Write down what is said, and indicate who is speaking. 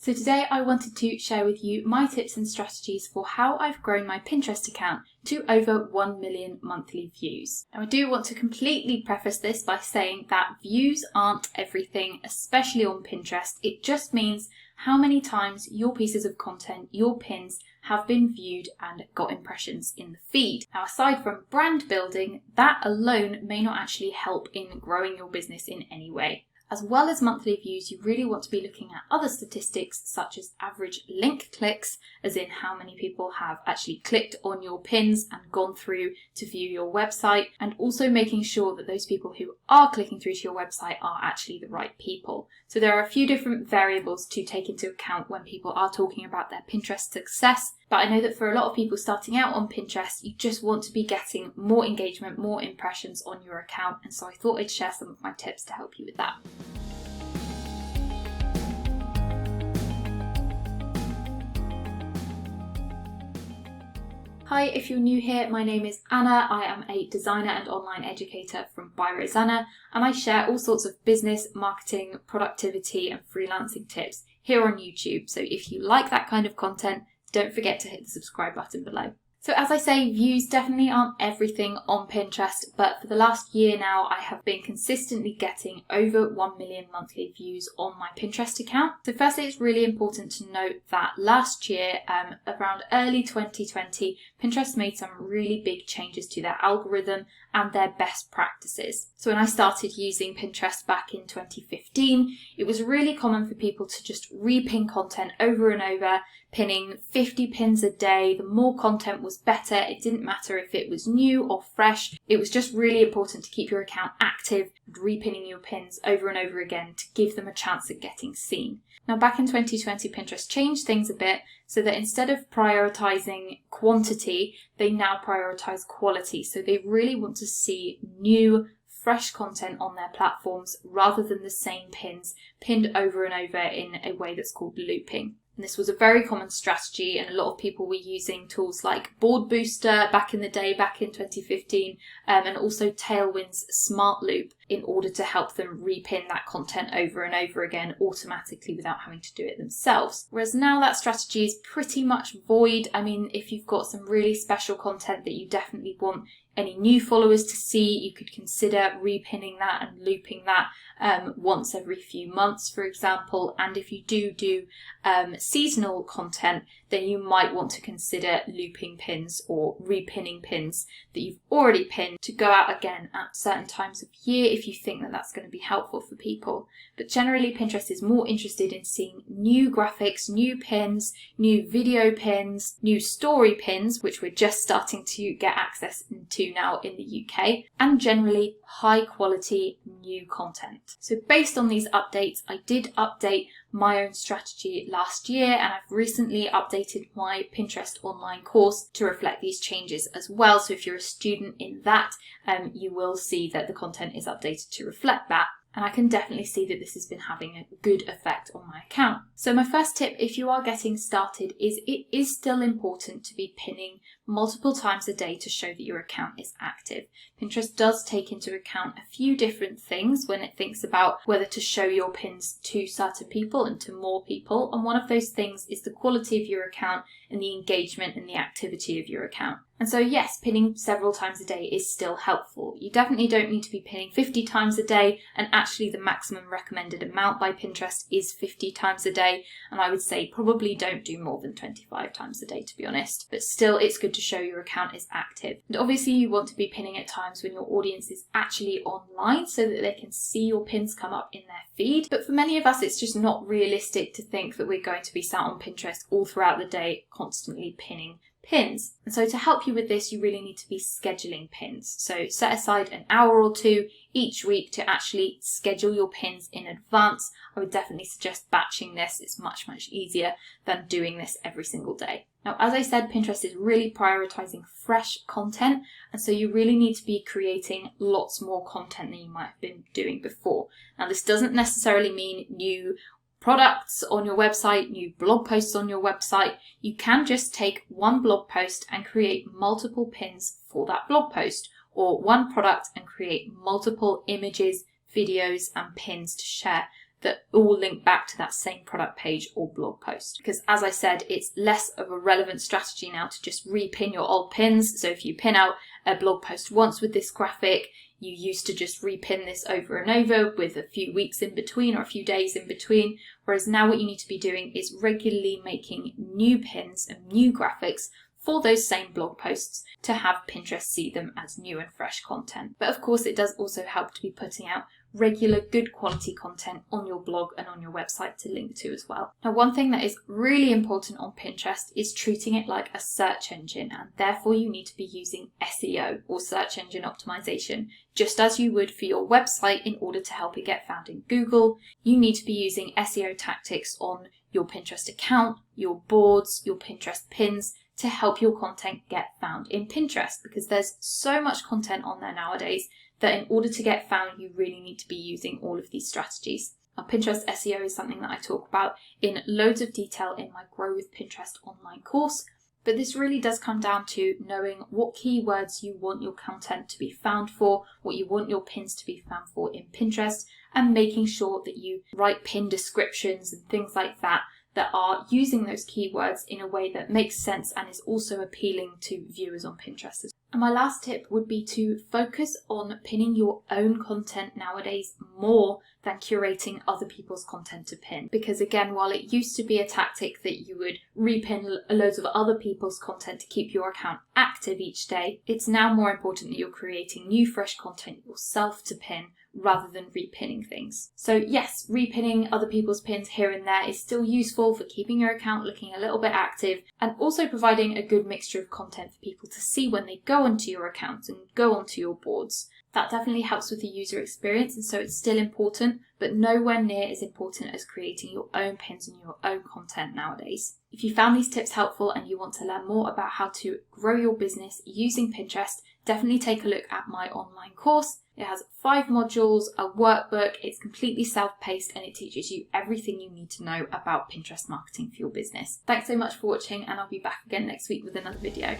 Speaker 1: So today I wanted to share with you my tips and strategies for how I've grown my Pinterest account to over 1 million monthly views. Now I do want to completely preface this by saying that views aren't everything, especially on Pinterest. It just means how many times your pieces of content, your pins, have been viewed and got impressions in the feed. Now aside from brand building, that alone may not actually help in growing your business in any way. As well as monthly views, you really want to be looking at other statistics such as average link clicks, as in how many people have actually clicked on your pins and gone through to view your website, and also making sure that those people who are clicking through to your website are actually the right people. So there are a few different variables to take into account when people are talking about their Pinterest success. But I know that for a lot of people starting out on Pinterest, you just want to be getting more engagement, more impressions on your account. And so I thought I'd share some of my tips to help you with that. Hi, if you're new here, my name is Anna. I am a designer and online educator from By Rosanna, and I share all sorts of business, marketing, productivity and freelancing tips here on YouTube. So if you like that kind of content, don't forget to hit the subscribe button below. So as I say, views definitely aren't everything on Pinterest, but for the last year now, I have been consistently getting over 1 million monthly views on my Pinterest account. So firstly, it's really important to note that last year, around early 2020, Pinterest made some really big changes to their algorithm and their best practices. So when I started using Pinterest back in 2015, it was really common for people to just repin content over and over, pinning 50 pins a day. The more content was better. It didn't matter if it was new or fresh. It was just really important to keep your account active and repinning your pins over and over again to give them a chance at getting seen. Now back in 2020, Pinterest changed things a bit so that instead of prioritizing quantity, they now prioritize quality. So they really want to see new, fresh content on their platforms rather than the same pins pinned over and over in a way that's called looping. And this was a very common strategy, and a lot of people were using tools like Board Booster back in the day, back in 2015, and also Tailwind's Smart Loop in order to help them repin that content over and over again automatically without having to do it themselves. Whereas now that strategy is pretty much void. I mean, if you've got some really special content that you definitely want any new followers to see, you could consider repinning that and looping that once every few months, for example. And if you do seasonal content, then you might want to consider looping pins or repinning pins that you've already pinned to go out again at certain times of year if you think that that's going to be helpful for people. But generally, Pinterest is more interested in seeing new graphics, new pins, new video pins, new story pins, which we're just starting to get access to now in the UK, and generally high quality new content. So based on these updates, I did update my own strategy last year, and I've recently updated my Pinterest online course to reflect these changes as well. So if you're a student in that, you will see that the content is updated to reflect that. And I can definitely see that this has been having a good effect on my account. So my first tip, if you are getting started, is it is still important to be pinning multiple times a day to show that your account is active. Pinterest does take into account a few different things when it thinks about whether to show your pins to certain people and to more people. And one of those things is the quality of your account and the engagement and the activity of your account. And so yes, pinning several times a day is still helpful. You definitely don't need to be pinning 50 times a day, and actually the maximum recommended amount by Pinterest is 50 times a day, and I would say probably don't do more than 25 times a day, to be honest. But still, it's good to show your account is active. And obviously you want to be pinning at times when your audience is actually online so that they can see your pins come up in their feed. But for many of us, it's just not realistic to think that we're going to be sat on Pinterest all throughout the day constantly pinning pins. And so to help you with this, you really need to be scheduling pins. So set aside an hour or two each week to actually schedule your pins in advance. I would definitely suggest batching this. It's much easier than doing this every single day. Now, as I said, Pinterest is really prioritizing fresh content, and so you really need to be creating lots more content than you might have been doing before. Now, this doesn't necessarily mean new products on your website, new blog posts on your website. You can just take one blog post and create multiple pins for that blog post, or one product and create multiple images, videos and pins to share that all link back to that same product page or blog post. Because as I said, it's less of a relevant strategy now to just repin your old pins. So if you pin out a blog post once with this graphic, you used to just repin this over and over with a few weeks in between or a few days in between. Whereas now what you need to be doing is regularly making new pins and new graphics for those same blog posts to have Pinterest see them as new and fresh content. But of course, it does also help to be putting out regular good quality content on your blog and on your website to link to as well. Now, one thing that is really important on Pinterest is treating it like a search engine, and therefore you need to be using SEO or search engine optimization, just as you would for your website in order to help it get found in Google. You need to be using SEO tactics on your Pinterest account, your boards, your Pinterest pins, to help your content get found in Pinterest, because there's so much content on there nowadays that in order to get found, you really need to be using all of these strategies. Now, Pinterest SEO is something that I talk about in loads of detail in my Grow with Pinterest online course, but this really does come down to knowing what keywords you want your content to be found for, what you want your pins to be found for in Pinterest, and making sure that you write pin descriptions and things like that that are using those keywords in a way that makes sense and is also appealing to viewers on Pinterest. And my last tip would be to focus on pinning your own content nowadays more than curating other people's content to pin. Because again, while it used to be a tactic that you would repin loads of other people's content to keep your account active each day, it's now more important that you're creating new fresh content yourself to pin rather than repinning things. So yes, repinning other people's pins here and there is still useful for keeping your account looking a little bit active and also providing a good mixture of content for people to see when they go onto your account and go onto your boards. That definitely helps with the user experience, and so it's still important, but nowhere near as important as creating your own pins and your own content nowadays. If you found these tips helpful and you want to learn more about how to grow your business using Pinterest, definitely take a look at my online course. It has 5 modules, a workbook, it's completely self-paced, and it teaches you everything you need to know about Pinterest marketing for your business. Thanks so much for watching, and I'll be back again next week with another video.